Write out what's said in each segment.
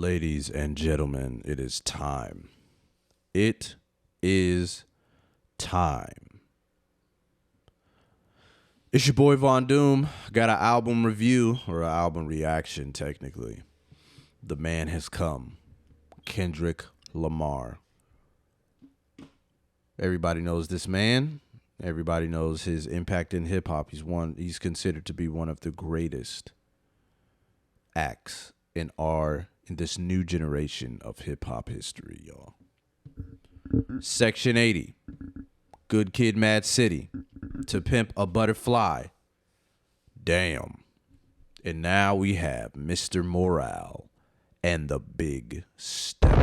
Ladies and gentlemen, it is time. It is time. It's your boy Von Doom. Got an album review, or an album reaction, technically. The man has come. Kendrick Lamar. Everybody knows this man. Everybody knows his impact in hip hop. He's considered to be one of the greatest acts in this new generation of hip hop history, y'all. Section 80. Good Kid, Mad City. To Pimp a Butterfly. Damn. And now we have Mr. Morale and the Big Steppers.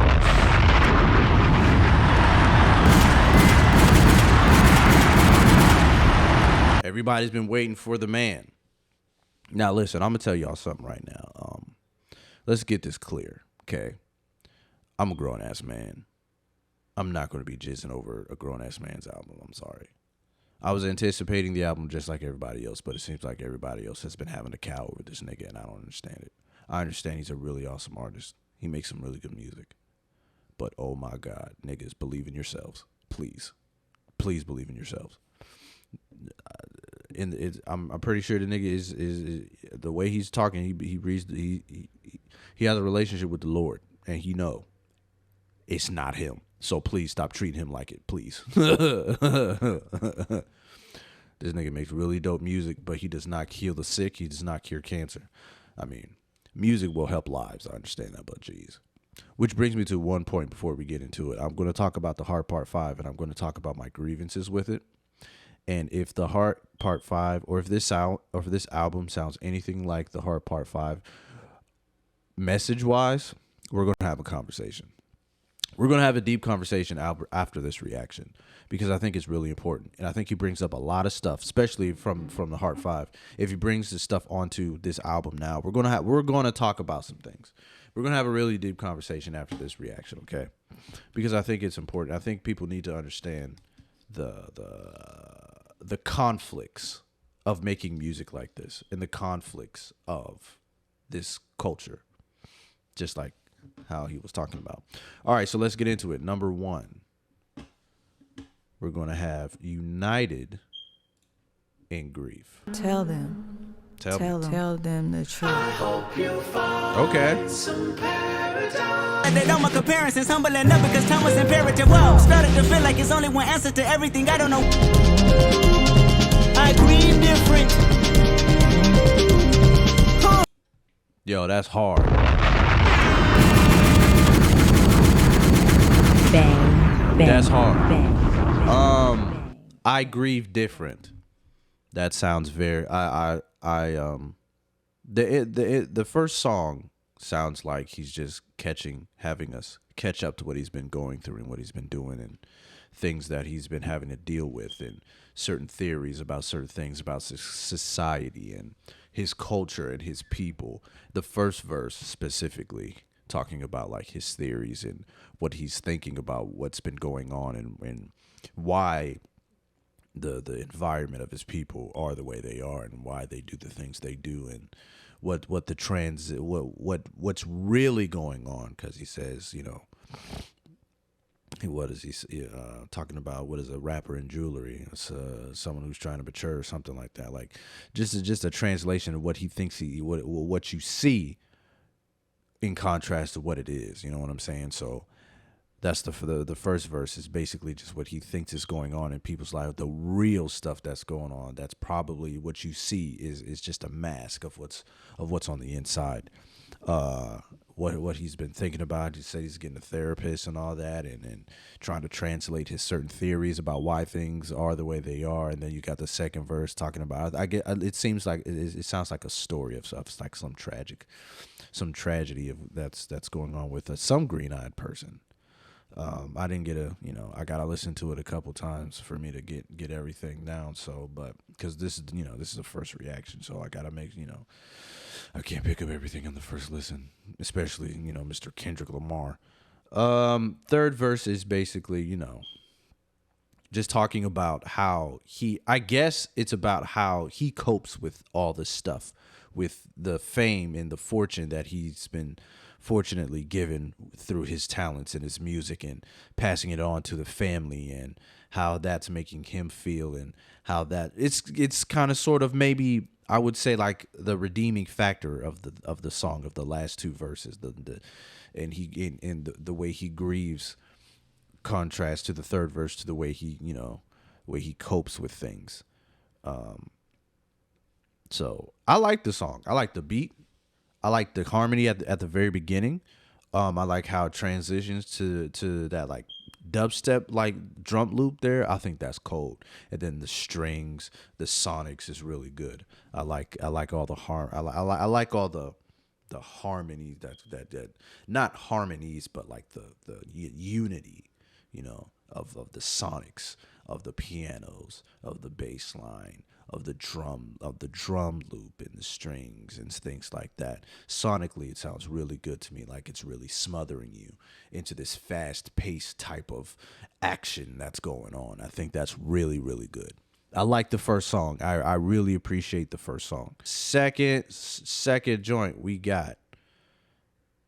Everybody's been waiting for the man. Now listen, I'm gonna tell y'all something right now. Let's get this clear, okay? I'm a grown-ass man. I'm not going to be jizzing over a grown-ass man's album. I'm sorry. I was anticipating the album just like everybody else, but it seems like everybody else has been having a cow over this nigga, and I don't understand it. I understand he's a really awesome artist. He makes some really good music. But, oh, my God, niggas, believe in yourselves. Please. Please believe in yourselves. I'm pretty sure the nigga is the way he's talking, he has a relationship with the Lord, and he know it's not him. So please stop treating him like it, please. This nigga makes really dope music, but he does not heal the sick. He does not cure cancer. I mean, music will help lives. I understand that, but geez. Which brings me to one point before we get into it. I'm going to talk about the Heart Part 5, and I'm going to talk about my grievances with it. And if the Heart Part 5, or if this album sounds anything like the Heart Part 5, message-wise, we're going to have a conversation. We're going to have a deep conversation after this reaction, because I think it's really important. And I think he brings up a lot of stuff, especially from the Heart 5. If he brings this stuff onto this album now, we're going to talk about some things. We're going to have a really deep conversation after this reaction, okay? Because I think it's important. I think people need to understand the conflicts of making music like this, and the conflicts of this culture, just like how he was talking about. All right, so let's get into it. Number one, we're going to have United in Grief. Tell them the truth. I hope you find Okay. some paradise. They don't make comparisons, humble enough because time was imperative. Whoa, started to feel like it's only one answer to everything. I don't know. I grieve different. Yo, that's hard. Bang, bang. That's hard. Bang, I grieve different. That sounds very. The first song sounds like he's just having us catch up to what he's been going through and what he's been doing and things that he's been having to deal with, and certain theories about certain things about society and his culture and his people. The first verse specifically talking about like his theories and what he's thinking about what's been going on and why the environment of his people are the way they are and why they do the things they do and what's really going on, because he says, you know, what is he talking about? What is a rapper in jewelry? It's someone who's trying to mature or something like that. Like just a translation of what he thinks what you see in contrast to what it is. You know what I'm saying? So that's the first verse is basically just what he thinks is going on in people's life. The real stuff that's going on, that's probably what you see is just a mask of what's on the inside. What he's been thinking about. He said he's getting a therapist and all that, and trying to translate his certain theories about why things are the way they are. And then you got the second verse talking about. It seems like it sounds like a story of stuff. It's like some tragedy of that's going on with some green-eyed person. I didn't get I gotta listen to it a couple times for me to get everything down. So, but because this is the first reaction, so I gotta make, I can't pick up everything on the first listen, especially, Mr. Kendrick Lamar. Third verse is basically, just talking about how I guess it's about how he copes with all this stuff, with the fame and the fortune that he's been fortunately given through his talents and his music, and passing it on to the family, and how that's making him feel, and how that it's kind of sort of, maybe I would say, like the redeeming factor of the song, of the last two verses, and the way he grieves, contrast to the third verse, to the way he copes with things. So I like the song. I like the beat. I like the harmony at the very beginning. I like how it transitions to that like dubstep like drum loop there. I think that's cold. And then the strings, the sonics is really good. I like all the I like all the harmonies that not harmonies, but like the unity, of the sonics, of the pianos, of the bass line, of the drum loop and the strings and things like that. Sonically, it sounds really good to me, like it's really smothering you into this fast-paced type of action that's going on. I think that's really, really good. I like the first song. I really appreciate the first song. Second joint we got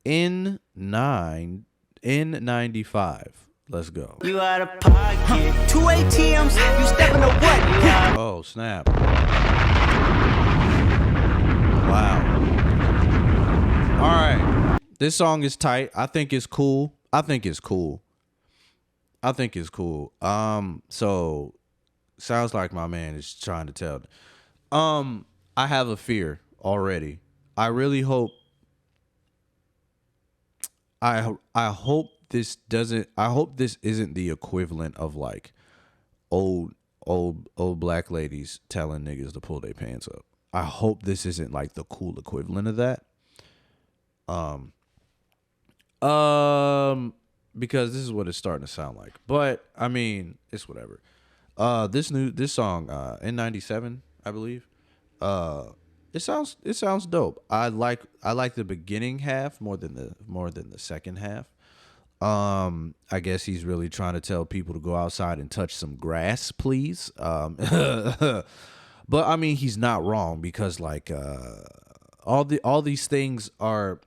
N95. Let's go. You out of pocket. 2 ATMs, you stepping to what? Oh, snap. Wow. All right. This song is tight. I think it's cool. So sounds like my man is trying to tell. I have a fear already. I really hope I hope this isn't the equivalent of like old black ladies telling niggas to pull their pants up. I hope this isn't like the cool equivalent of that. Because this is what it's starting to sound like. But I mean, it's whatever. This song, N97, I believe. It sounds dope. I like the beginning half more than the second half. I guess he's really trying to tell people to go outside and touch some grass, please. But I mean, he's not wrong, because like all these things are.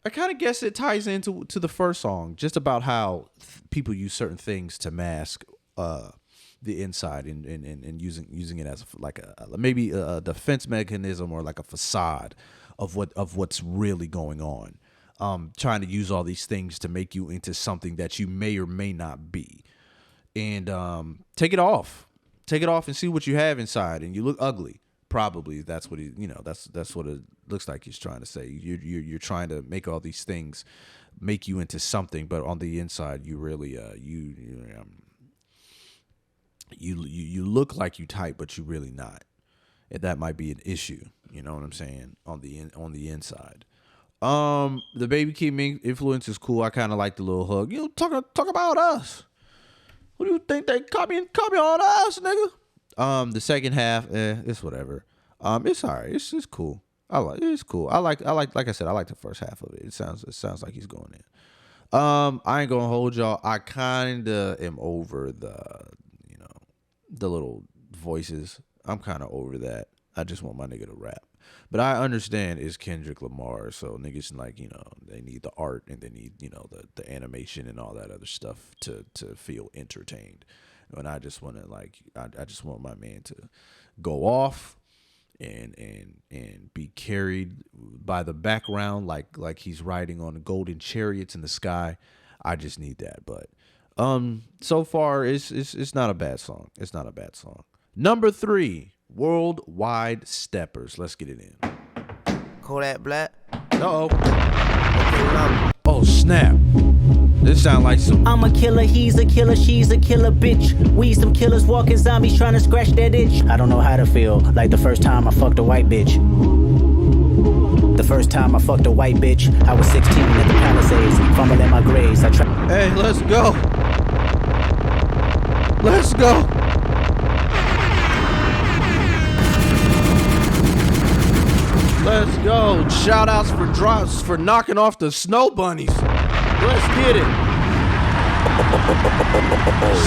I kind of guess it ties into the first song, just about how people use certain things to mask the inside and using it as maybe a defense mechanism, or like a facade of what's really going on. Trying to use all these things to make you into something that you may or may not be. And take it off and see what you have inside, and you look ugly. Probably that's what that's what it looks like he's trying to say. You're trying to make all these things make you into something, but on the inside you really you look like you tight, but you really not. And that might be an issue, you know what I'm saying, on the inside. The Baby Keem influence is cool. I kind of like the little hug. Talk about us. What do you think they copy on us, nigga? The second half, it's whatever. It's alright. It's cool. It's cool. I like I said, I like the first half of it. It sounds like he's going in. I ain't gonna hold y'all. I kinda am over the little voices. I'm kind of over that. I just want my nigga to rap. But I understand it's Kendrick Lamar, so niggas they need the art, and they need the animation and all that other stuff to feel entertained. And I just want to I just want my man to go off and be carried by the background like he's riding on the golden chariots in the sky. I just need that. But so far it's not a bad song. It's not a bad song. Number 3, Worldwide Steppers. Let's get it in. Call that black. Uh-oh. Oh, snap. This sound like some... I'm a killer, he's a killer, she's a killer bitch. We some killers walking zombies trying to scratch that itch. I don't know how to feel like the first time I fucked a white bitch. The first time I fucked a white bitch, I was 16 at the Palisades, fumbling my grades. Hey, let's go. Let's go. Let's go. Shout outs for drops for knocking off the snow bunnies. Let's get it.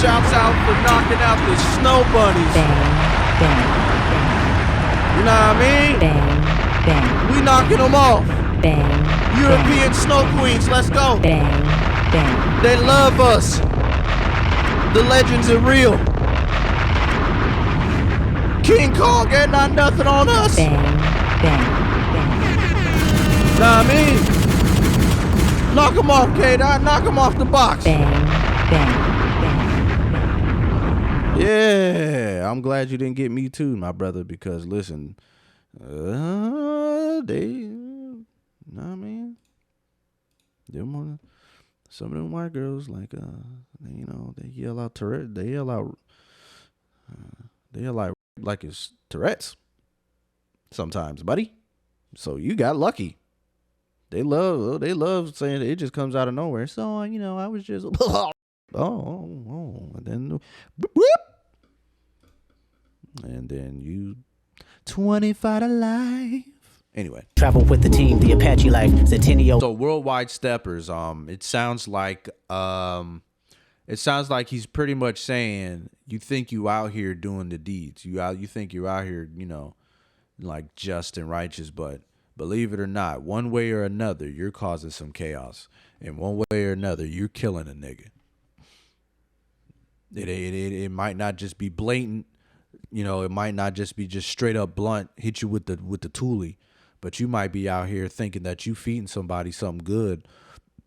Shouts out for knocking out the snow bunnies. Bang, bang, bang. You know what I mean? Bang, bang. We knocking them off. Bang. European snow queens, let's go. Bang. Bang. They love us. The legends are real. King Kong ain't not nothing on us. Bang. Bang. Bang. Nah, I mean, knock him off, K-Dot. Knock him off the box. Bang. Bang. Yeah, I'm glad you didn't get me too, my brother, because listen, I mean, some of them white girls, like, they yell out Tourette, they yell out like it's Tourette's sometimes, buddy. So you got lucky. They love saying it just comes out of nowhere. So, I was just, and then, and then you 25 to life. Anyway, Travel with the team, the Apache life, Centennial. so Worldwide Steppers, it sounds like he's pretty much saying you think you out here doing the deeds. You think you're out here, like just and righteous, but believe it or not, one way or another, you're causing some chaos. And one way or another, you're killing a nigga. It might not just be blatant, it might not just be just straight up blunt, hit you with the toolie, but you might be out here thinking that you feeding somebody something good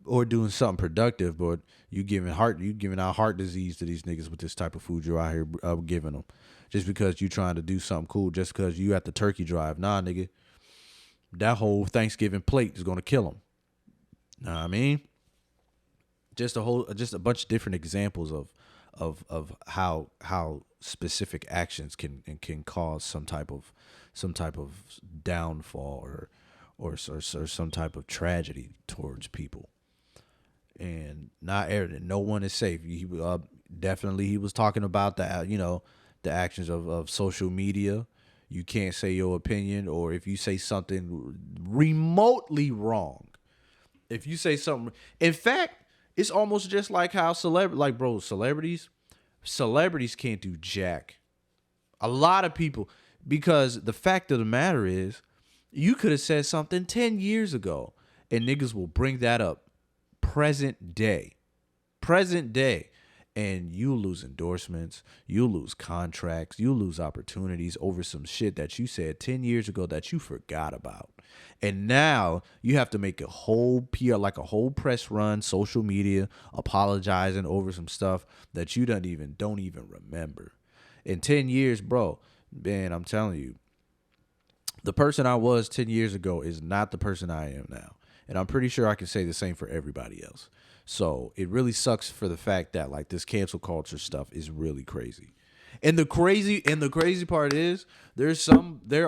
or doing something productive, but you giving out heart disease to these niggas with this type of food you're out here giving them, just because you trying to do something cool, just because you at the turkey drive. Nah, nigga, that whole Thanksgiving plate is gonna kill them. Know what I mean? Just a bunch of different examples of how specific actions can cause some type of downfall or some type of tragedy towards people. And no one is safe. He was talking about the actions of social media. You can't say your opinion, or if you say something remotely wrong, in fact, it's almost just like how celebrities can't do jack. A lot of people, because the fact of the matter is, you could have said something 10 years ago and niggas will bring that up present day, and you lose endorsements, you lose contracts, you lose opportunities over some shit that you said 10 years ago that you forgot about. And now you have to make a whole PR, like a whole press run, social media, apologizing over some stuff that you don't even remember. In 10 years, bro, man, I'm telling you, the person I was 10 years ago is not the person I am now. And I'm pretty sure I can say the same for everybody else. So it really sucks for the fact that like this cancel culture stuff is really crazy. And the crazy part is there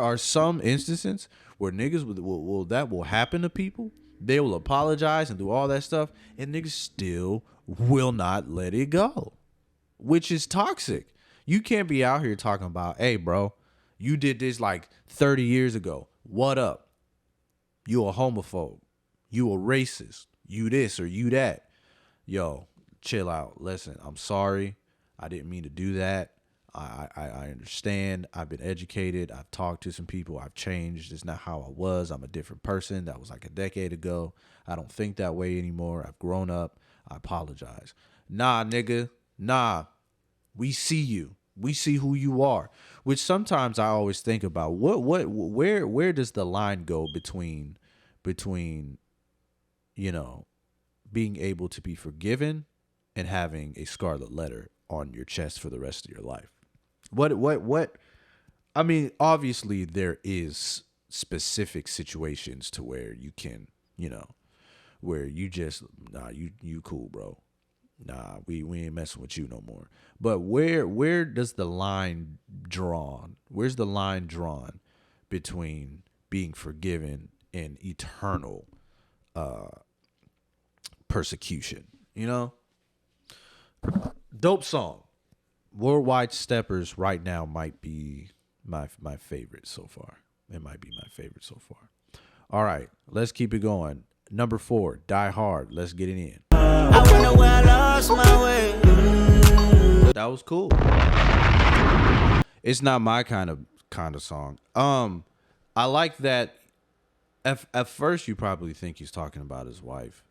are some instances where niggas will happen to people. They will apologize and do all that stuff, and niggas still will not let it go, which is toxic. You can't be out here talking about, hey, bro, you did this like 30 years ago. What up? You a homophobe. You a racist. You this or you that. Yo, chill out. Listen, I'm sorry. I didn't mean to do that. I understand. I've been educated. I've talked to some people. I've changed. It's not how I was. I'm a different person. That was like a decade ago. I don't think that way anymore. I've grown up. I apologize. Nah, nigga. Nah. We see you. We see who you are. Which sometimes I always think about where does the line go between being able to be forgiven and having a scarlet letter on your chest for the rest of your life. What I mean, obviously there is specific situations to where you can, where you just, nah, you cool, bro. Nah, we ain't messing with you no more. But where does the line drawn? Where's the line drawn between being forgiven and eternal persecution? Dope song. Worldwide Steppers right now might be my favorite so far. It might be my favorite so far. All right, let's keep it going. Number 4, Die Hard. Let's get it in. I wonder where I lost my way. That was cool. It's not my kind of song. I like that At first, you probably think he's talking about his wife,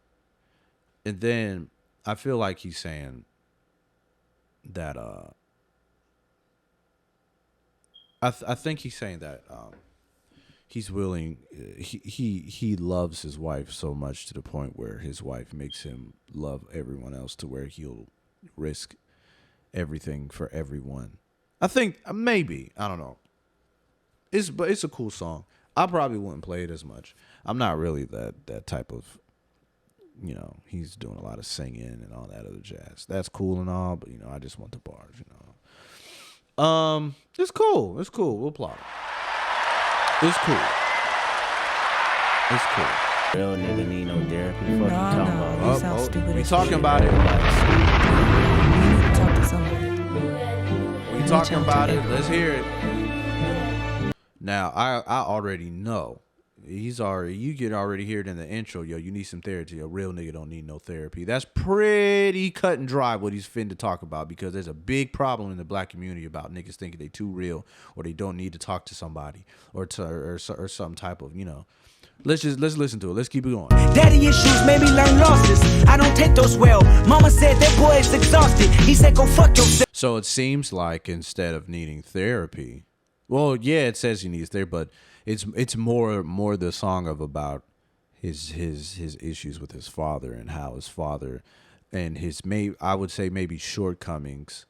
and then I feel like he's saying that. I think he's saying that he's willing. He loves his wife so much to the point where his wife makes him love everyone else to where he'll risk everything for everyone. I think maybe, I don't know. But it's a cool song. I probably wouldn't play it as much. I'm not really that type of, he's doing a lot of singing and all that other jazz. That's cool and all, but I just want the bars, It's cool. It's cool. We'll applaud it. It's cool. It's cool. Real nigga need no therapy. Fuck you talking about? You sound stupid We as talking shit. about it. You need to talk to somebody. We talking about it. Let's hear it. Now, I already know. You can already hear it in the intro. Yo, you need some therapy. A real nigga don't need no therapy. That's pretty cut and dry what he's finna talk about, because there's a big problem in the black community about niggas thinking they too real or they don't need to talk to somebody or some type of, Let's listen to it. Let's keep it going. Daddy issues made me learn losses. I don't take those well. Mama said that boy is exhausted. He said go fuck yourself. So it seems like instead of needing therapy, well, yeah, it says he needs therapy, but it's more the song of about his issues with his father and how his father and I would say maybe shortcomings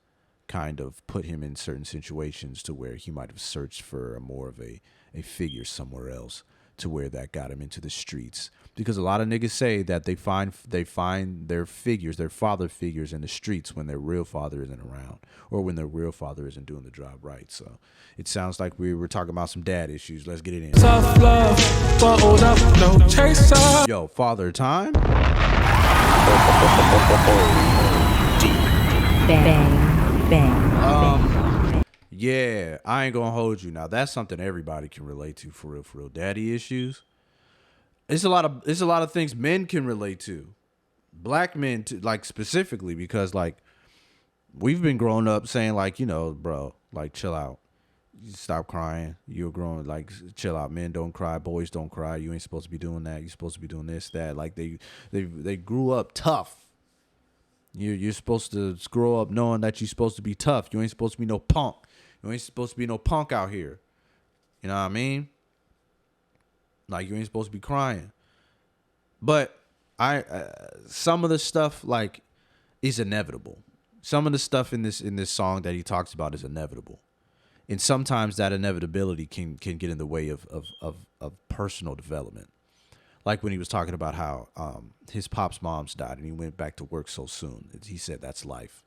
kind of put him in certain situations to where he might have searched for more of a figure somewhere else, to where that got him into the streets. Because a lot of niggas say that they find their figures, their father figures, in the streets when their real father isn't around, or when their real father isn't doing the job right. So it sounds like we were talking about some dad issues. Let's get it in. Tough love, bottled up, no chaser. Yo, father time. Bang, bang. Yeah, I ain't gonna hold you. Now that's something everybody can relate to, for real. Daddy issues. It's a lot of things men can relate to. Black men too, like specifically, because like we've been growing up saying like, bro, like chill out. Stop crying. You're growing, like chill out. Men don't cry, boys don't cry. You ain't supposed to be doing that. You're supposed to be doing this, that. Like they grew up tough. You're supposed to grow up knowing that you're supposed to be tough. You ain't supposed to be no punk. You ain't supposed to be no punk out here. You know what I mean? Like you ain't supposed to be crying. But some of the stuff like is inevitable. Some of the stuff in this song that he talks about is inevitable. And sometimes that inevitability can get in the way of personal development. Like when he was talking about how his pop's mom's died and he went back to work so soon. He said that's life.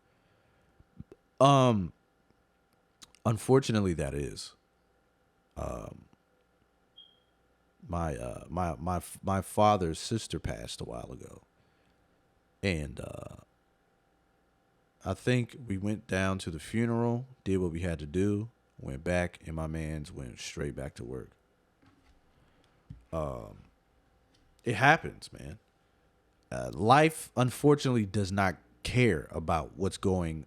Unfortunately, that is. My father's sister passed a while ago, and I think we went down to the funeral, did what we had to do, went back, and my man's went straight back to work. It happens, man. Life, unfortunately, does not care about what's going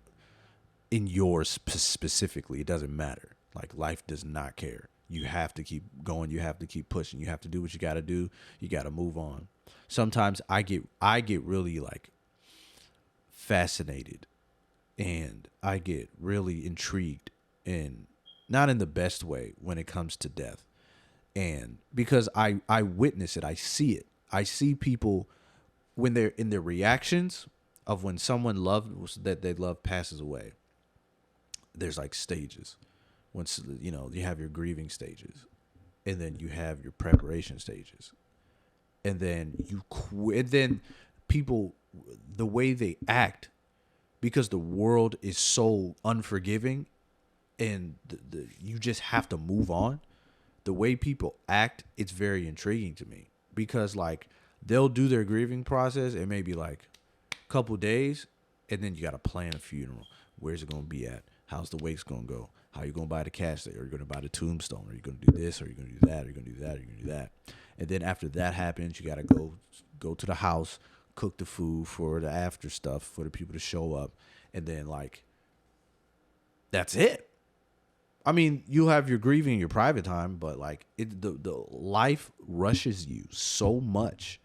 in yours specifically. It doesn't matter. Like, life does not care. You have to keep going. You have to keep pushing. You have to do what you got to do. You got to move on. Sometimes I get really like fascinated, and I get really intrigued, and not in the best way, when it comes to death. And because I witness it, I see it. I see people when they're in their reactions of when someone that they love passes away. There's like stages. Once you have your grieving stages, and then you have your preparation stages, and then then people, the way they act, because the world is so unforgiving, and you just have to move on. The way people act, it's very intriguing to me, because like they'll do their grieving process and maybe like a couple days, and then you got to plan a funeral. Where's it gonna be at? How's the wake's gonna go? How you gonna buy the casket? Are you gonna buy the tombstone? Are you gonna do this? Are you gonna do that? Are you gonna do that? Are you gonna do that? And then after that happens, you gotta go to the house, cook the food for the after stuff for the people to show up, and then like that's it. I mean, you have your grieving, your private time, but like the life rushes you so much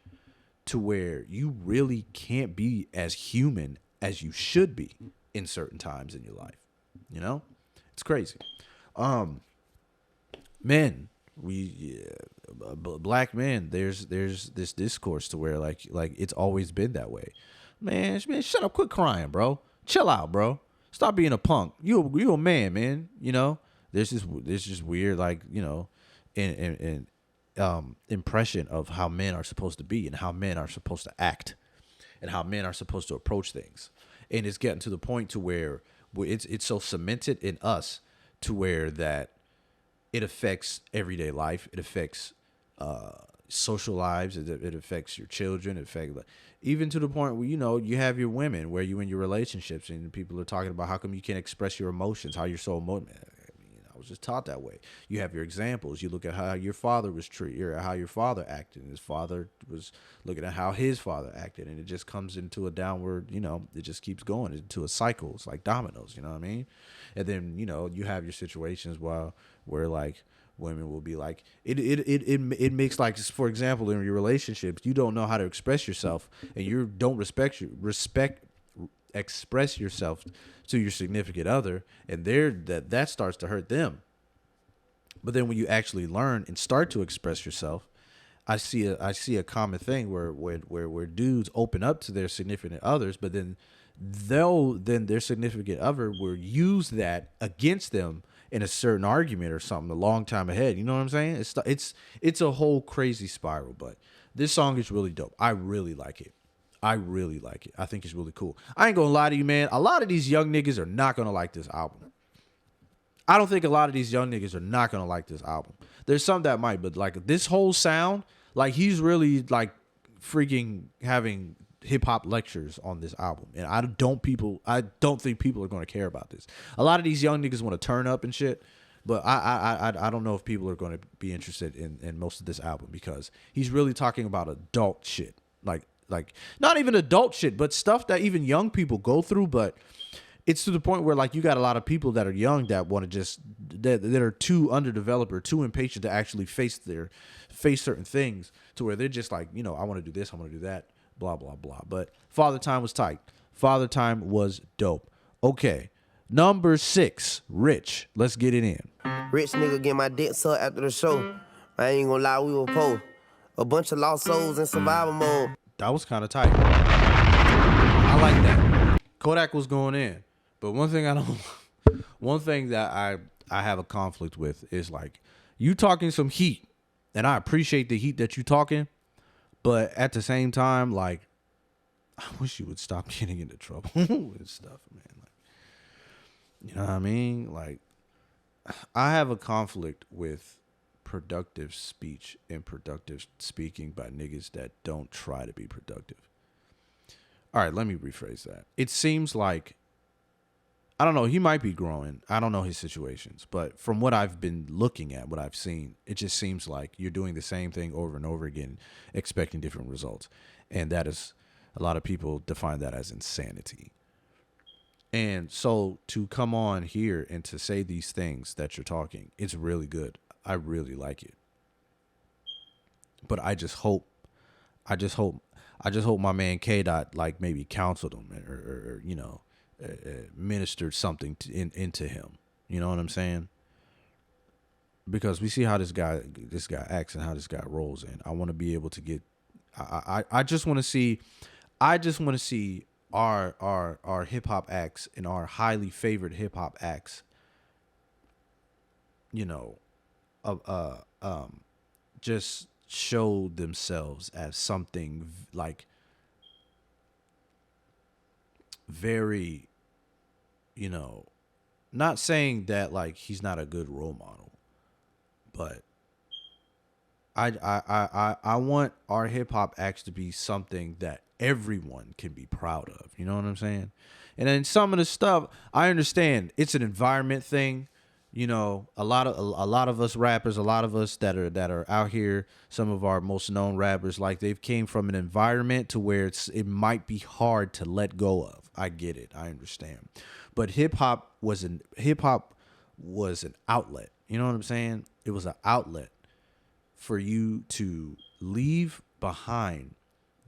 to where you really can't be as human as you should be in certain times in your life. You know, it's crazy. Men, black men, there's this discourse to where like it's always been that way. Man, shut up, quit crying, bro. Chill out, bro. Stop being a punk. You a man, man. You know, there's this weird like, you know, in impression of how men are supposed to be and how men are supposed to act and how men are supposed to approach things. And it's getting to the point to where it's so cemented in us to where that it affects everyday life. It affects social lives. It affects your children. It affects even to the point where, you know, you have your women where you in your relationships and people are talking about how come you can't express your emotions, how you're so emotional. I was just taught that way. You have your examples. You look at how your father was treated, or how your father acted, and his father was looking at how his father acted, and it just comes into a downward, you know, it just keeps going into a cycle. It's like dominoes, you know what I mean? And then, you know, you have your situations where like women will be like, it makes, like, for example, in your relationships, you don't know how to express yourself, and you don't express yourself to your significant other, and that starts to hurt them. But then when you actually learn and start to express yourself, I see a common thing where dudes open up to their significant others, but then their significant other will use that against them in a certain argument or something a long time ahead. You know what I'm saying? It's a whole crazy spiral. But this song is really dope. I really like it. I think it's really cool. I ain't gonna lie to you, man. A lot of these young niggas are not gonna like this album. I don't think a lot of these young niggas are not gonna like this album. There's some that might, but like this whole sound, like he's really like freaking having hip hop lectures on this album, and I don't think people are gonna care about this. A lot of these young niggas want to turn up and shit, but I don't know if people are gonna be interested in most of this album because he's really talking about adult shit, like not even adult shit, but stuff that even young people go through. But it's to the point where like you got a lot of people that are young that want to just that are too underdeveloped or too impatient to actually face certain things, to where they're just like, you know, I want to do this, I want to do that, blah blah blah. But Father Time was tight. Father Time was dope. Okay, number 6, Rich. Let's get it in. Rich nigga get my dick sucked after the show. I ain't gonna lie, we were poor. A bunch of lost souls in survival mode. That was kind of tight. I like that. Kodak was going in. But one thing that I have a conflict with is like you talking some heat, and I appreciate the heat that you talking, but at the same time, like I wish you would stop getting into trouble with stuff, man. Like, you know what I mean? Like I have a conflict with productive speech and productive speaking by niggas that don't try to be productive. All right, let me rephrase that. It seems like, I don't know, he might be growing. I don't know his situations, but from what I've been looking at, what I've seen, it just seems like you're doing the same thing over and over again, expecting different results. And that is, a lot of people define that as insanity. And so to come on here and to say these things that you're talking, it's really good. I really like it. But I just hope my man K Dot like maybe counseled him or you know, ministered something into him. You know what I'm saying? Because we see how this guy acts and how this guy rolls in. I want to be able to get. I just want to see. Our hip hop acts and our highly favored hip hop acts, you know, just show themselves as something like very, you know, not saying that like he's not a good role model, but I want our hip hop acts to be something that everyone can be proud of. You know what I'm saying? And then some of the stuff, I understand it's an environment thing. You know, a lot of us rappers, a lot of us that are out here, some of our most known rappers, like they've came from an environment to where it might be hard to let go of. I get it. I understand. But hip hop was an outlet. You know what I'm saying? It was an outlet for you to leave behind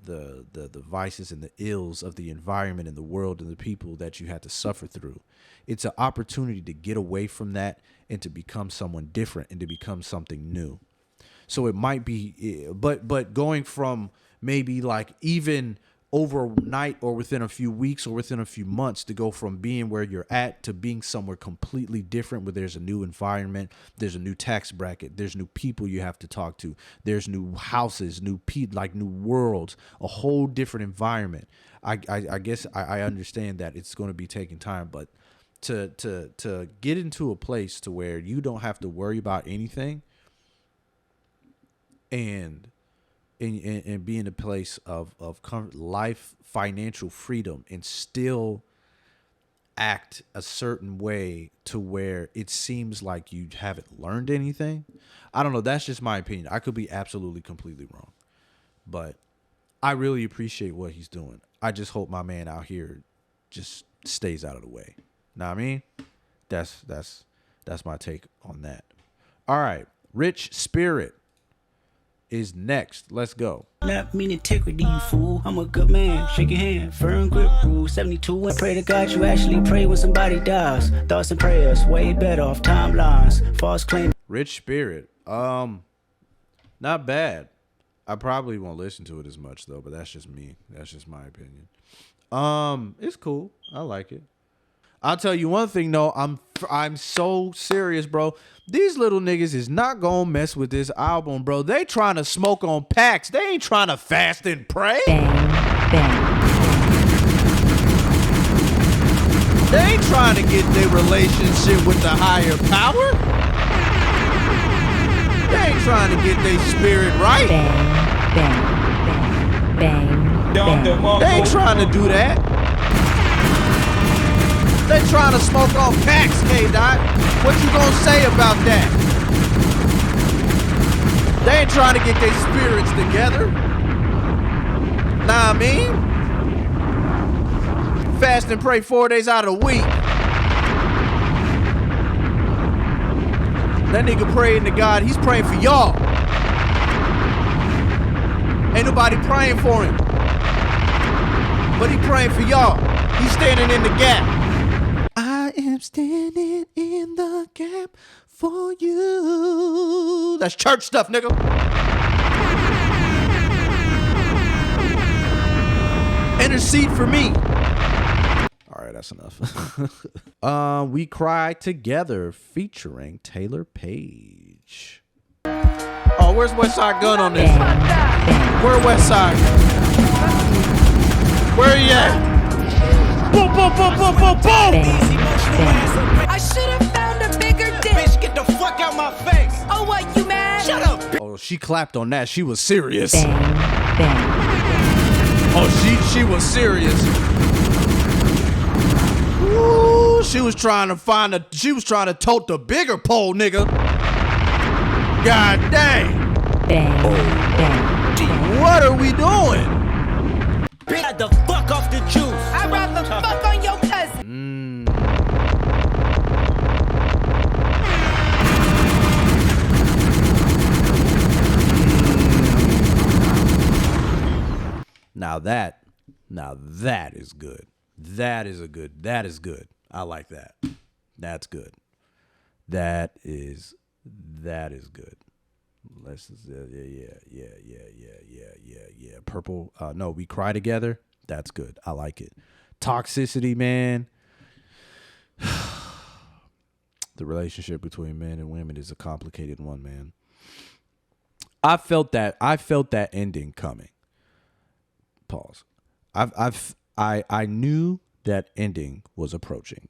the vices and the ills of the environment and the world and the people that you had to suffer through. It's an opportunity to get away from that and to become someone different and to become something new. So it might be, but going from maybe like even overnight or within a few weeks or within a few months to go from being where you're at to being somewhere completely different, where there's a new environment, there's a new tax bracket, there's new people you have to talk to, there's new houses, new worlds, a whole different environment. I guess I understand that it's going to be taking time, but to get into a place to where you don't have to worry about anything and be in a place of comfort, life, financial freedom, and still act a certain way to where it seems like you haven't learned anything. I don't know. That's just my opinion. I could be absolutely, completely wrong. But I really appreciate what he's doing. I just hope my man out here just stays out of the way. Know what I mean? That's my take on that. All right. Rich Spirit is next. Let's go. Not mean integrity, you fool. I'm a good man. Shake your hand. Firm grip rule. 72 and pray to God you actually pray when somebody dies. Thoughts and prayers way better off timelines. False claim. Rich Spirit. Not bad. I probably won't listen to it as much though, but that's just me. That's just my opinion. It's cool. I like it. I'll tell you one thing though, I'm so serious, bro. These little niggas is not gonna mess with this album, bro. They trying to smoke on packs. They ain't trying to fast and pray. Bang, bang. They ain't trying to get their relationship with the higher power. They ain't trying to get their spirit right. Bang, bang, bang, bang, bang. They ain't trying to do that. They trying to smoke on packs, K-Dot. What you gonna say about that? They ain't trying to get their spirits together. Nah, I mean, fast and pray 4 days out of the week. That nigga praying to God. He's praying for y'all. Ain't nobody praying for him, but he praying for y'all. He's standing in the gap. I am standing in the gap for you. That's church stuff, nigga. Intercede for me. All right, that's enough. We Cry Together featuring Taylor Page. Oh, where's Westside Gun on this? Where Westside? Where he at? Boom, boom, boom, boom, boom, boom. I should have found a bigger dick. Bitch, get the fuck out my face. Oh, what, you mad? Shut up, bitch. Oh, she clapped on that. She was serious. Bang, bang. Oh, she was serious. Ooh, she was trying to tote the bigger pole, nigga. God dang. Bang, bang. What are we doing? Bitch, the fuck off the juice. I'd rather fuck on your cousin. Now that is good. That is good. I like that. That's good. That is good. Let's yeah. Purple. No, We Cry Together. That's good. I like it. Toxicity, man. The relationship between men and women is a complicated one, man. I felt that ending coming. Pause. I knew that ending was approaching.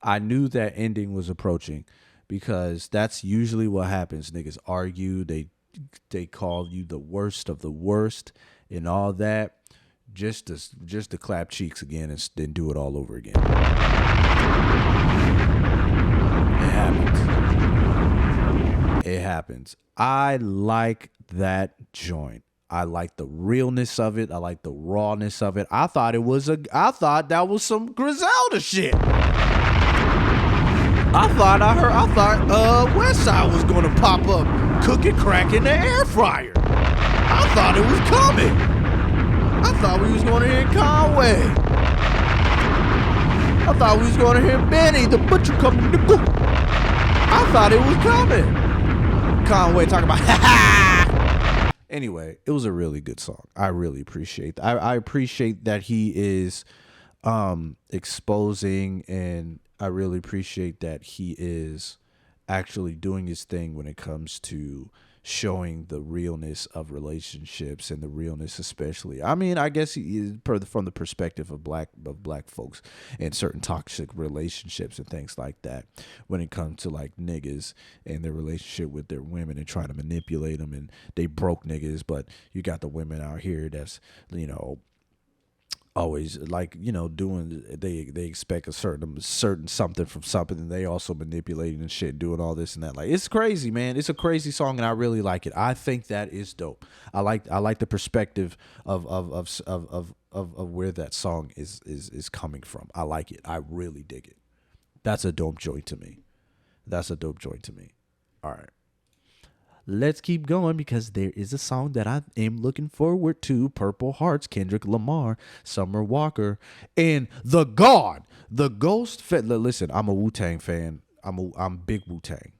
I knew that ending was approaching because that's usually what happens. Niggas argue, they call you the worst of the worst and all that, just to clap cheeks again and then do it all over again. It happens. I like that joint. I like the realness of it. I like the rawness of it. I thought that was some Griselda shit. I thought Westside was gonna pop up cooking crack in the air fryer. I thought it was coming. I thought we was gonna hear Conway. I thought we was gonna hear Benny the Butcher coming to go. I thought it was coming. Conway talking about ha ha. Anyway, it was a really good song. I really appreciate I appreciate that he is exposing, and I really appreciate that he is actually doing his thing when it comes to showing the realness of relationships and the realness, especially. I mean, I guess he is from the perspective of black folks and certain toxic relationships and things like that. When it comes to like niggas and their relationship with their women and trying to manipulate them, and they broke niggas, but you got the women out here that's, you know, always like, you know, doing, they expect a certain something from something, and they also manipulating and shit, doing all this and that. Like, it's crazy, man. It's a crazy song, and I really like it. I think that is dope. I like the perspective of where that song is coming from. I like it. I really dig it. That's a dope joint to me. All right. Let's keep going, because there is a song that I am looking forward to. Purple Hearts, Kendrick Lamar, Summer Walker, and the God, the Ghost. Listen, I'm a Wu-Tang fan. I'm big Wu-Tang.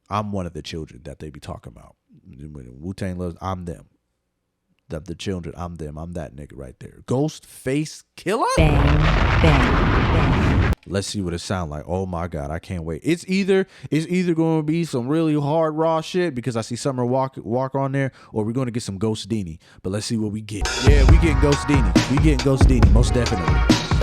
I'm one of the children that they be talking about. When Wu-Tang loves, I'm them. The children, I'm them. I'm that nigga right there. Ghostface Killer? Bang, bang, bang. Let's see what it sounds like. Oh my God, I can't wait. It's either going to be some really hard raw shit, because I see Summer Walk on there, or we're going to get some Ghost Dini. But let's see what we get. Yeah, we getting Ghost Dini. Most definitely.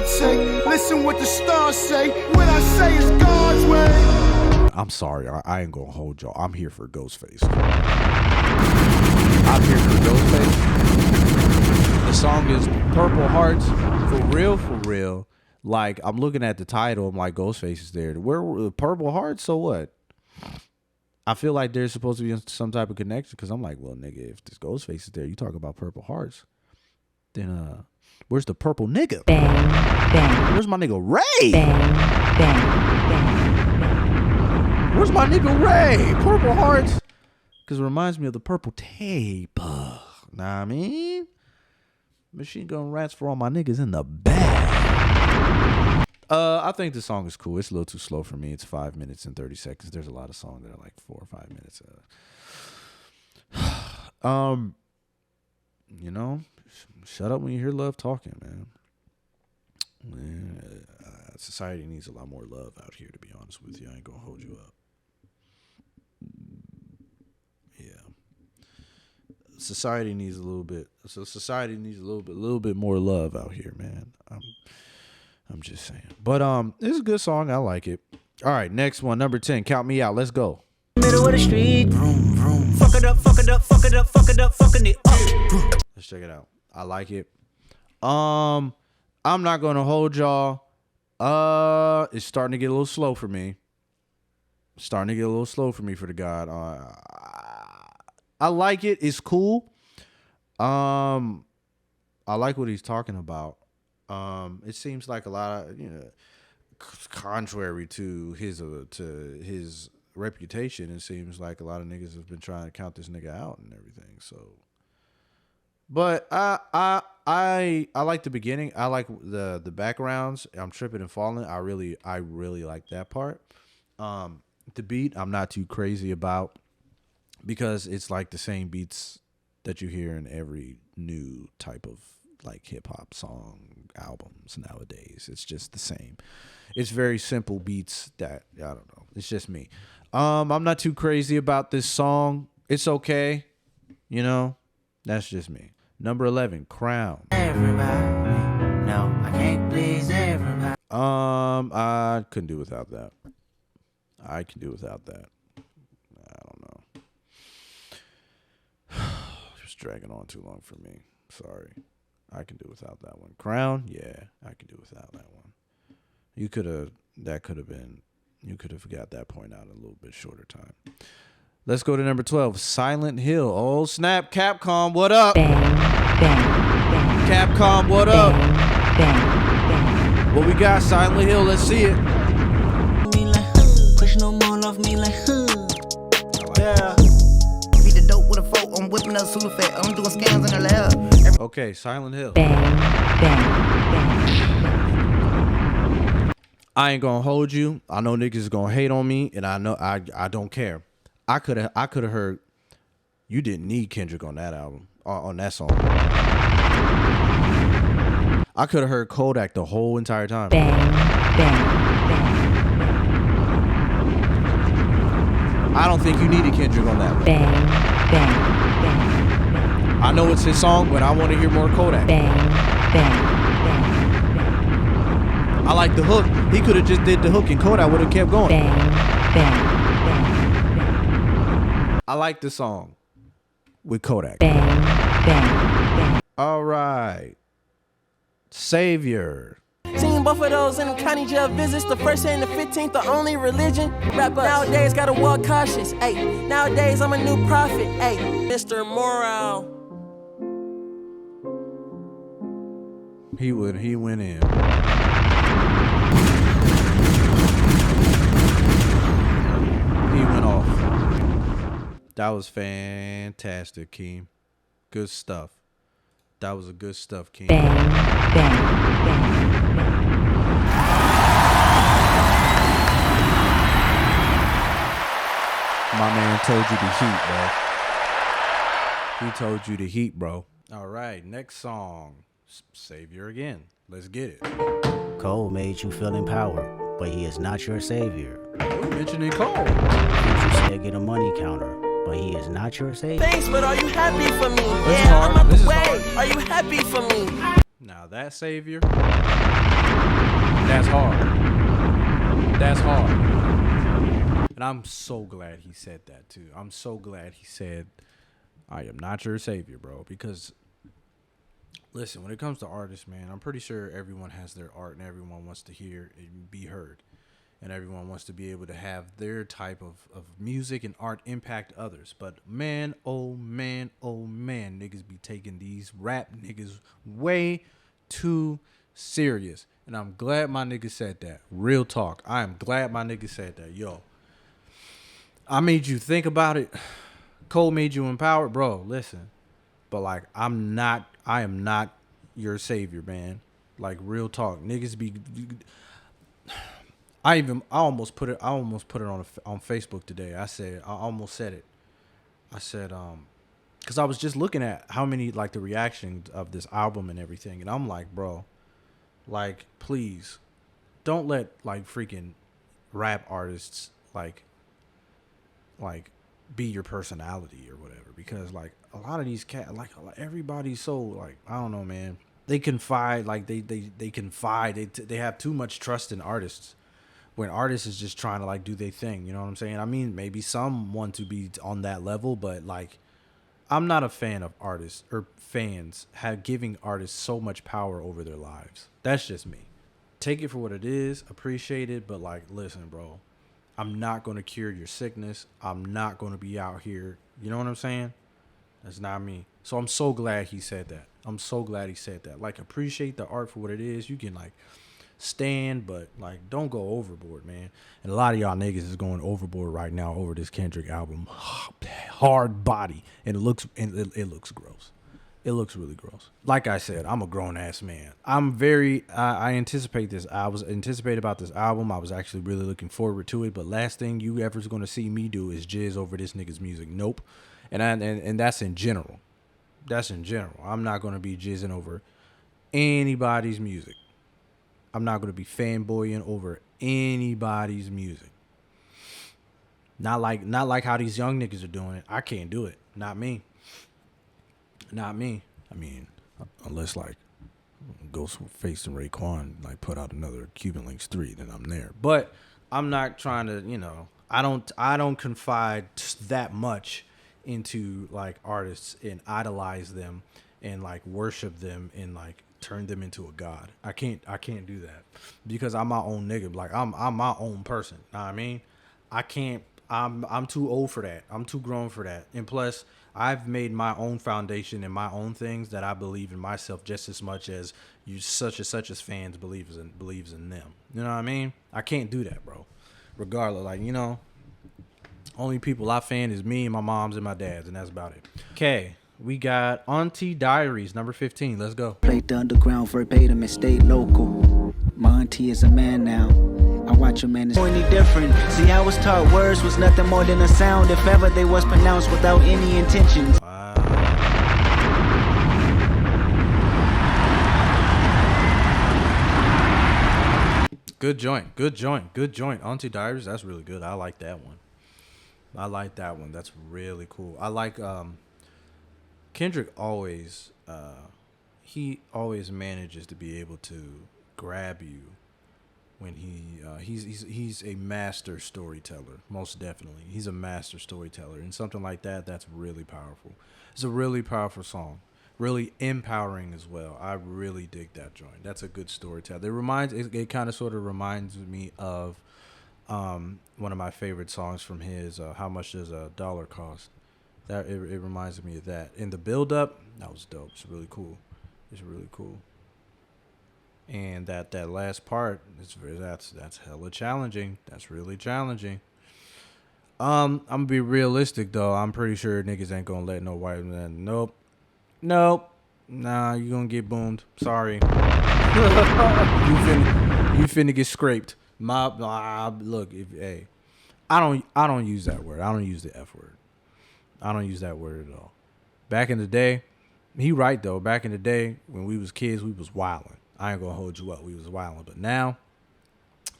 Say, listen what the stars say. What I say is God's way. I'm sorry, I ain't gonna hold y'all. I'm here for Ghostface. I'm here for Ghostface. The song is Purple Hearts. For real. Like, I'm looking at the title, I'm like, Ghostface is there. Where Purple Hearts? So what? I feel like there's supposed to be some type of connection, because I'm like, well, nigga, if this Ghostface is there, you talk about Purple Hearts, then where's the purple nigga? Bang, bang. Where's my nigga Ray? Bang, bang, bang. Where's my nigga Ray? Purple Hearts? Because it reminds me of the Purple Tape. Nah, I mean, Machine Gun Rats for all my niggas in the back. I think the song is cool. It's a little too slow for me. It's 5 minutes and 30 seconds. There's a lot of songs that are like 4 or 5 minutes. You know, shut up when you hear love talking, man. Society needs a lot more love out here, to be honest with you. I ain't gonna hold you up. Yeah. Society needs a little bit more love out here, man. I'm just saying. But it's a good song. I like it. All right, next one, number 10. Count me out. Let's go. Middle of the street. Vroom, vroom. Fuck it up, fucking it up. Let's check it out. I like it. I'm not gonna hold y'all. It's starting to get a little slow for me. For the God. I like it. It's cool. I like what he's talking about. It seems like a lot of, you know, contrary to his reputation, it seems like a lot of niggas have been trying to count this nigga out and everything. So, but I like the beginning. I like the backgrounds. I'm tripping and falling. I really like that part. The beat, I'm not too crazy about, because it's like the same beats that you hear in every new type of like hip hop song albums nowadays. It's just the same. It's very simple beats that, I don't know. It's just me. I'm not too crazy about this song. It's okay. You know, that's just me. Number 11, Crown. Everybody, no, I can't please everybody. I couldn't do without that. I can do without that. I don't know. It's dragging on too long for me. Sorry. I can do without that one. Crown, yeah, I can do without that one. You could have got that point out in a little bit shorter time. Let's go to number 12, Silent Hill. Oh, snap, Capcom, what up? Bang, bang, bang. Capcom, what up? Bang, bang, bang. What we got, Silent Hill? Let's see it. little Sula fat. I'm doing scams in the lab. Okay, Silent Hill. Bang, bang, bang. I ain't gonna hold you. I know niggas is gonna hate on me, and I know I don't care. I could have heard. You didn't need Kendrick on that album, on that song. I could have heard Kodak the whole entire time. Bang, bang, bang. I don't think you needed Kendrick on that one. Bang, bang, bang. I know it's his song, but I want to hear more Kodak. Bang, bang, bang. I like the hook. He could have just did the hook, and Kodak would have kept going. Bang, bang, bang. I like the song with Kodak. Bang, bang, bang. All right. Savior. Seen both of those in the county jail visits. The first and the 15th, the only religion. Rapper nowadays gotta walk cautious. Ayy, nowadays I'm a new prophet. Ayy, Mr. Morale. He went in. He went off. That was fantastic, Keem. Good stuff. That was a good stuff, Keem. Bang, bang, bang. My man told you the heat, bro. He told you the heat, bro. All right, next song. Savior again. Let's get it. Cole made you feel empowered, but he is not your savior. We mentioning Cole. Future said get a money counter, but he is not your savior. Thanks, but are you happy for me? This is Yeah, hard. I'm out This the is way. hard. Are you happy for me? Now that Savior, that's hard. That's hard. And I'm so glad he said that too. I'm so glad he said, I am not your savior, bro. Because, listen, when it comes to artists, man, I'm pretty sure everyone has their art and everyone wants to hear and be heard. And everyone wants to be able to have their type of music and art impact others. But man, oh man, niggas be taking these rap niggas way too serious. And I'm glad my nigga said that. Real talk. I am glad my nigga said that. Yo, I made you think about it. Cole made you empowered, bro. Listen, but like, I am not your savior, man. Like, real talk. Niggas be. I almost put it on Facebook today. I almost said it. I said, because I was just looking at how many, like, the reactions of this album and everything, and I'm like, bro, like, please, don't let, like, freaking rap artists like be your personality or whatever, because like a lot of these cats, like everybody's so, like, I don't know, man. They confide, like they confide. They have too much trust in artists, when artists is just trying to, like, do their thing. You know what I'm saying? I mean, maybe some want to be on that level, but like, I'm not a fan of artists or fans giving artists so much power over their lives. That's just me. Take it for what it is, appreciate it, but like, listen, bro, I'm not going to cure your sickness. I'm not going to be out here. You know what I'm saying? That's not me. So I'm so glad he said that. I'm so glad he said that. Like, appreciate the art for what it is. You can, like, stand, but like, don't go overboard, man. And a lot of y'all niggas is going overboard right now over this Kendrick album. Hard body. And it looks gross. It looks really gross. Like I said, I'm a grown-ass man. I anticipate this. I was anticipating about this album. I was actually really looking forward to it. But last thing you ever is going to see me do is jizz over this nigga's music. Nope. And that's in general. That's in general. I'm not going to be jizzing over anybody's music. I'm not going to be fanboying over anybody's music. Not like how these young niggas are doing it. I can't do it. Not me. Not me. I mean, unless like Ghostface and Raekwon like put out another Cuban Links 3, then I'm there. But I'm not trying to, I don't confide that much into like artists and idolize them and like worship them and like turn them into a god. I can't do that, because I'm my own nigga. Like, I'm my own person. Know what I mean? I can't. I'm too old for that. I'm too grown for that. And plus, I've made my own foundation and my own things that I believe in myself just as much as you such as fans believes in them. You know what I mean? I can't do that, bro. Regardless, like, only people I fan is me and my moms and my dads, and that's about it. Okay, We got Auntie Diaries, number 15. Let's go. Played the underground verbatim and stayed local. My auntie is a man now. I watch a man is any different. See, I was taught words was nothing more than a sound, if ever they was pronounced without any intentions. Good joint. Good joint. Good joint. Auntie Diaries, that's really good. I like that one. I like that one. That's really cool. I like Kendrick always he always manages to be able to grab you when he's a master storyteller. Most definitely. He's a master storyteller, and something like that, that's really powerful. It's a really powerful song. Really empowering as well. I really dig that joint. That's a good storyteller. It kind of sort of reminds me of one of my favorite songs from his, How Much Does a Dollar Cost? That it reminds me of that. In the build up, that was dope. It's really cool. It's really cool. And that last part, that's hella challenging. That's really challenging. I'm gonna be realistic though. I'm pretty sure niggas ain't gonna let no white man. Nope. Nah, you gonna get boomed. Sorry. you finna get scraped. Look, I don't use that word. I don't use the F word. I don't use that word at all. Back in the day, he right though. Back in the day when we was kids, we was wilding. I ain't gonna hold you up. We was wilding, but now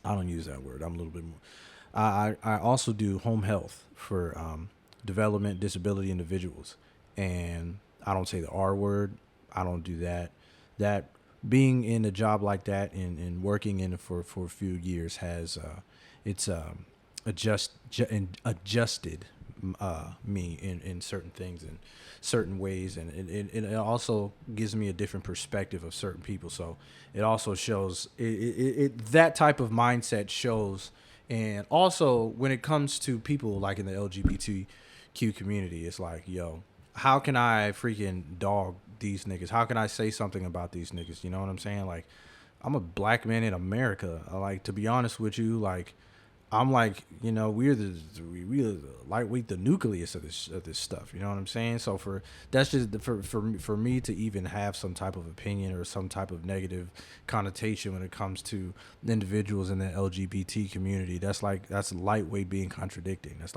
I don't use that word. I'm a little bit more. I also do home health for development disability individuals, and I don't say the R word. I don't do that. That being in a job like that and working in it for a few years has adjusted me in certain things and certain ways, and it also gives me a different perspective of certain people. So it also shows that type of mindset shows. And also when it comes to people like in the LGBTQ community, it's like, yo, how can I freaking dog these niggas? How can I say something about these niggas? You know what I'm saying? Like, I'm a black man in America. Like, to be honest with you, like, I'm like, you know, we're the lightweight, the nucleus of this stuff. You know what I'm saying? So that's just for me to even have some type of opinion or some type of negative connotation when it comes to individuals in the LGBT community, that's lightweight being contradicting. That's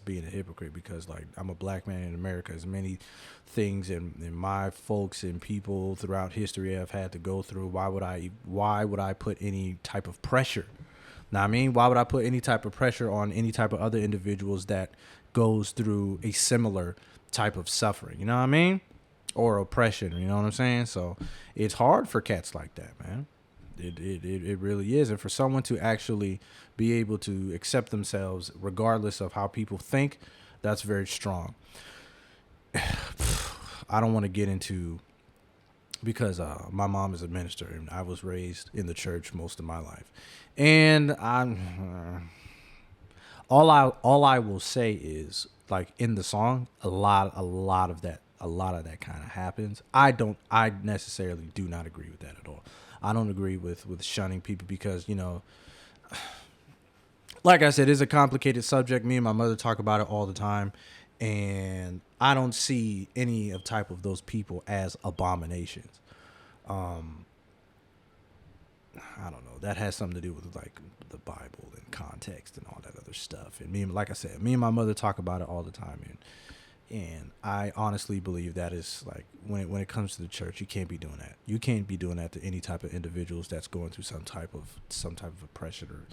being a hypocrite, because like, I'm a black man in America. As many things and my folks and people throughout history have had to go through. Why would I put any type of pressure? Now, I mean, why would I put any type of pressure on any type of other individuals that goes through a similar type of suffering? You know what I mean? Or oppression, you know what I'm saying? So it's hard for cats like that, man. It really is. And for someone to actually be able to accept themselves regardless of how people think, that's very strong. I don't want to get into, because my mom is a minister and I was raised in the church most of my life. And all I will say is, like, in the song, a lot of that kind of happens. I necessarily do not agree with that at all. I don't agree with shunning people, because, you know, like I said, it's a complicated subject. Me and my mother talk about it all the time, and I don't see any of type of those people as abominations. I don't know. That has something to do with like the Bible and context and all that other stuff. And like I said, me and my mother talk about it all the time, and I honestly believe that is like, when it comes to the church, you can't be doing that. You can't be doing that to any type of individuals that's going through some type of oppression, or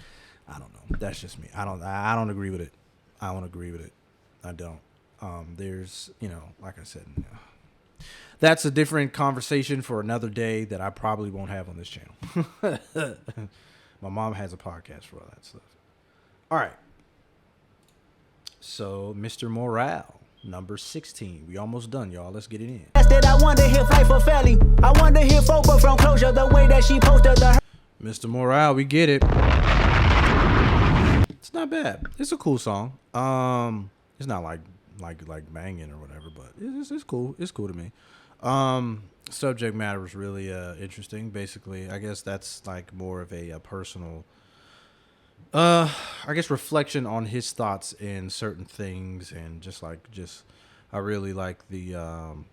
I don't know. That's just me. I don't agree with it. I don't agree with it. I don't. There's, you know, like I said, that's a different conversation for another day that I probably won't have on this channel. My mom has a podcast for all that stuff. All right. So, Mr. Morale, number 16. We almost done, y'all. Let's get it in. That I wonder if fight for Felly. I wonder if Oprah from Closure, the way that she posted the. Mr. Morale, we get it. It's not bad. It's a cool song. It's not like banging or whatever, but it's cool. It's cool to me. Subject matter was really interesting. Basically, I guess that's like more of a personal, I guess, reflection on his thoughts in certain things, and just I really like the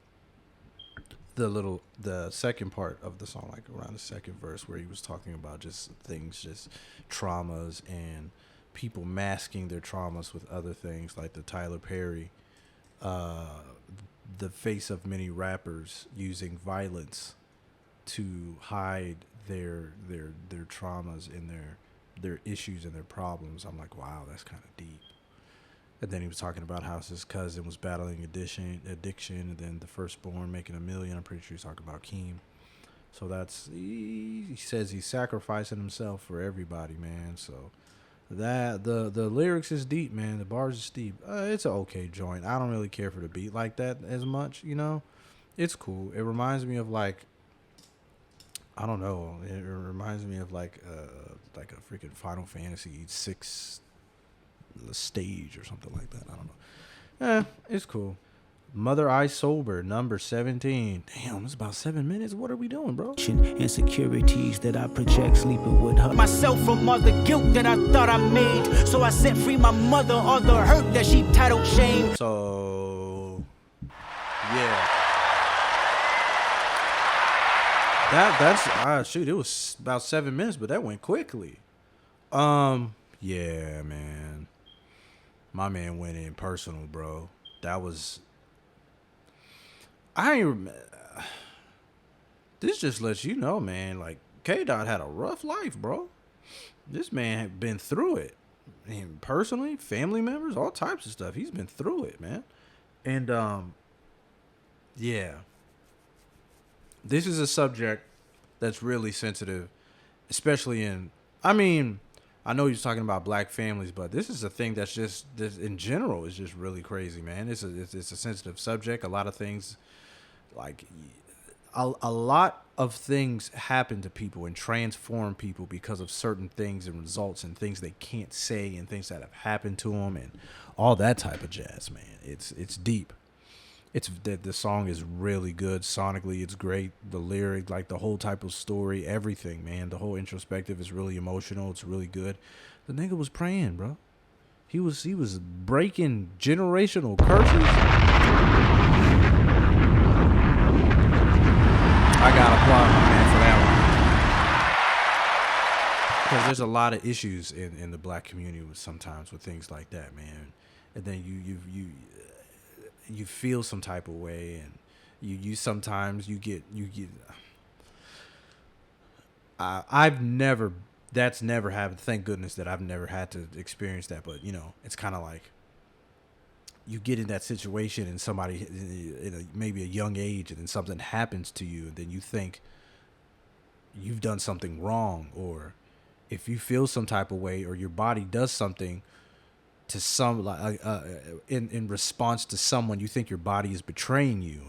second part of the song, like around the second verse, where he was talking about just things, just traumas and people masking their traumas with other things, like the Tyler Perry, the face of many rappers using violence to hide their traumas and their issues and their problems. I'm like, wow, that's kind of deep. And then he was talking about how his cousin was battling addiction, and then the firstborn making $1 million. I'm pretty sure he's talking about Keem. So he says he's sacrificing himself for everybody, man. So that the lyrics is deep, man. The bars is deep. It's an okay joint. I don't really care for the beat like that as much, you know. It's cool. It reminds me of like, I don't know. It reminds me of like a freaking Final Fantasy 6 stage or something like that. I don't know. It's cool. Mother I Sober, number 17. Damn, it's about 7 minutes. What are we doing, bro? Insecurities that I project sleeping with her. Myself from all the guilt that I thought I made. So I set free my mother, all the hurt that she titled shame. So, yeah. That's shoot, it was about 7 minutes, but that went quickly. Yeah, man. My man went in personal, bro. That was this just lets you know, man, like K-Dot had a rough life, bro. This man had been through it. And personally, family members, all types of stuff. He's been through it, man. And yeah. This is a subject that's really sensitive, especially I know he's talking about black families, but this is a thing that's just in general is just really crazy, man. It's a sensitive subject. A lot of things, like a lot of things happen to people and transform people because of certain things and results and things they can't say and things that have happened to them and all that type of jazz, man. It's deep. The song is really good sonically. It's great. The lyric, like the whole type of story, everything, man. The whole introspective is really emotional. It's really good. The nigga was praying, bro. He was breaking generational curses. I gotta applaud my man for that one, because there's a lot of issues in the black community sometimes with things like that, man. And then you feel some type of way, and you sometimes you get that's never happened. Thank goodness that I've never had to experience that. But you know, it's kind of like you get in that situation and somebody in maybe a young age, and then something happens to you, and then you think you've done something wrong, or if you feel some type of way, or your body does something to some in response to someone, you think your body is betraying you,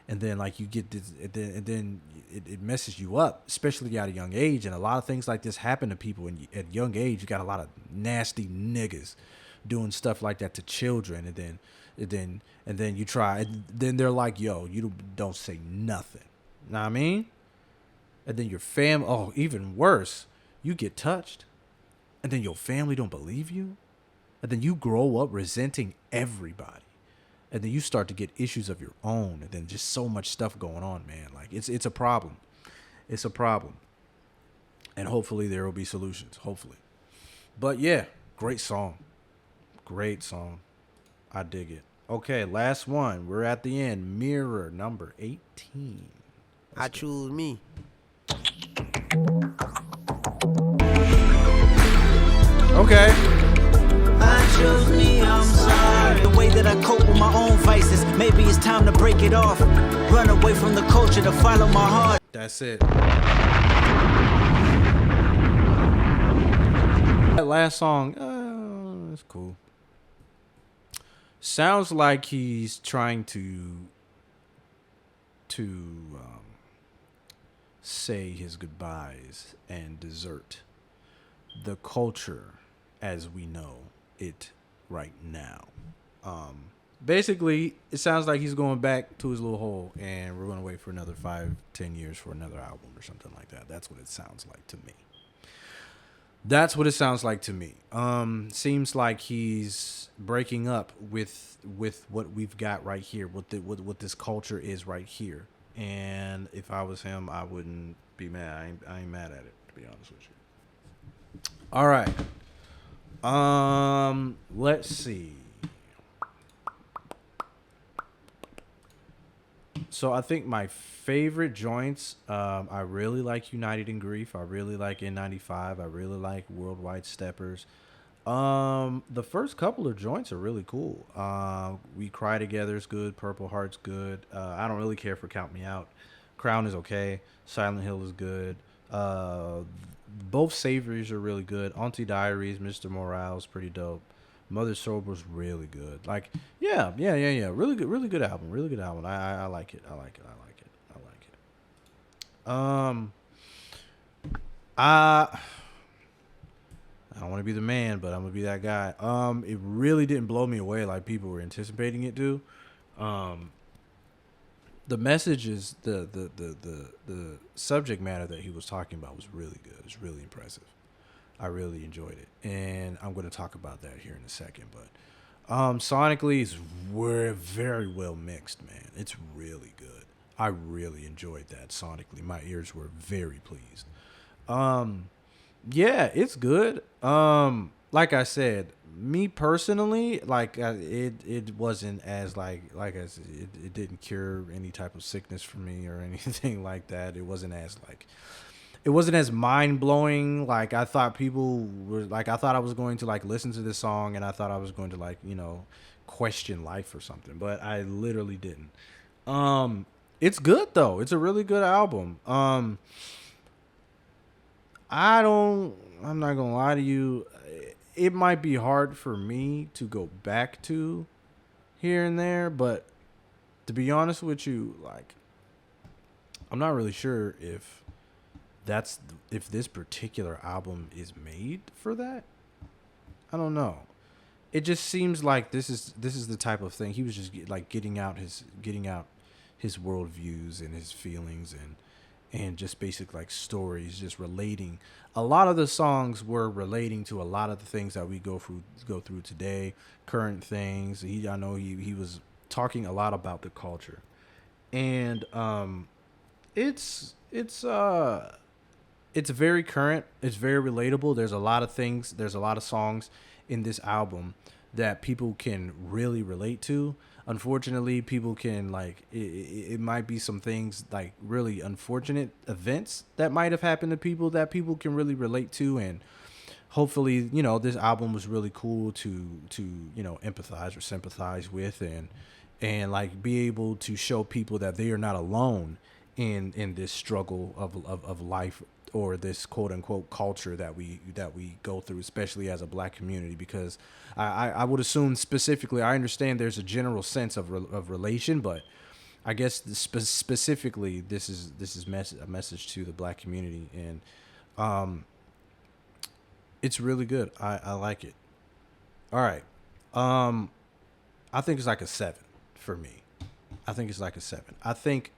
and then like you get this, and then it messes you up, especially at a young age. And a lot of things like this happen to people at young age. You got a lot of nasty niggas doing stuff like that to children, and then you try, and then they're like, yo, you don't say nothing. Know what I mean? And then your even worse, you get touched, and then your family don't believe you. And then you grow up resenting everybody. And then you start to get issues of your own. And then just so much stuff going on, man. Like, it's a problem. It's a problem. And hopefully there will be solutions. Hopefully. But yeah, great song. Great song. I dig it. Okay, last one. We're at the end. Mirror, number 18. I choose me. Okay. I chose me, I'm sorry. The way that I cope with my own vices. Maybe it's time to break it off. Run away from the culture to follow my heart. That's it. That last song, it's cool. Sounds like he's trying to say his goodbyes and desert the culture as we know it right now. Basically, it sounds like he's going back to his little hole, and we're going to wait for another 5-10 years for another album or something like that. That's what it sounds like to me. That's what it sounds like to me. Seems like he's breaking up with what we've got right here, what this culture is right here. And if I was him, I wouldn't be mad. I ain't mad at it, to be honest with you. All right. Let's see. So I think my favorite joints, I really like United in Grief. I really like N95. I really like Worldwide Steppers. The first couple of joints are really cool. We Cry Together is good. Purple Heart's good. I don't really care for Count Me Out. Crown is okay. Silent Hill is good. Both Savories are really good. Auntie Diaries, Mr. Morale's pretty dope. Mother Sober's really good. Like, yeah. Really good album. Really good album. I like it. I like it. I don't want to be the man, but I'm gonna be that guy. It really didn't blow me away like people were anticipating it to. The messages, the subject matter that he was talking about was really good. It's really impressive. I really enjoyed it, and I'm going to talk about that here in a second. But sonically, it's very well mixed, man. It's really good. I really enjoyed that sonically. My ears were very pleased. Yeah, it's good. Like I said, me personally, like it wasn't as like I said, it didn't cure any type of sickness for me or anything like that. It wasn't as mind blowing. Like I thought people were like, I thought I was going to like listen to this song and I thought I was going to like, question life or something, but I literally didn't. It's good though. It's a really good album. I'm not gonna lie to you. It might be hard for me to go back to here and there, but to be honest with you, like, I'm not really sure if this particular album is made for that. I don't know. It just seems like this is the type of thing he was just like getting out his worldviews and his feelings and just basic like stories, just relating. A lot of the songs were relating to a lot of the things that we go through today, current things. I know he was talking a lot about the culture, and it's very current. It's very relatable. There's a lot of songs in this album that people can really relate to. Unfortunately, people can like it might be some things like really unfortunate events that might have happened to people that people can really relate to, and hopefully, this album was really cool to empathize or sympathize with, and like be able to show people that they are not alone in this struggle of life, or this quote unquote culture that we go through, especially as a black community, because I would assume specifically, I understand there's a general sense of relation, but I guess specifically this is a message to the black community, and it's really good. I like it. All right. I think it's like a 7 for me. I think it's like a 7. I think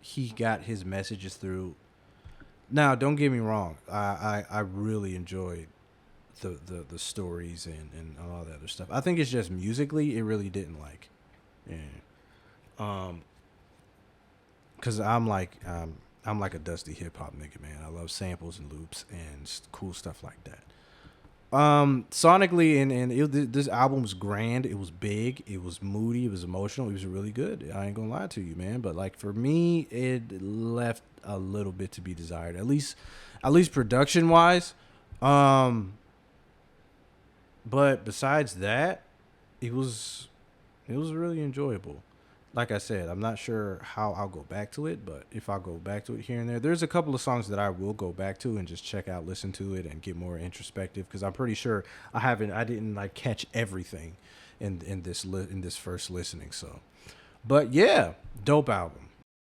he got his messages through. Now, don't get me wrong. I really enjoyed the stories and all that other stuff. I think it's just musically, it really didn't like. Yeah. Cause I'm like a dusty hip hop nigga, man. I love samples and loops and cool stuff like that. Sonically this album was grand. It was big. It was moody. It was emotional. It was really good. I ain't gonna lie to you, man. But like for me, it left a little bit to be desired. At least production wise. But besides that, it was really enjoyable. Like I said, I'm not sure how I'll go back to it, but if I go back to it here and there's a couple of songs that I will go back to and just check out, listen to it, and get more introspective, because I'm pretty sure I didn't like catch everything in this first listening. So, but yeah, dope album.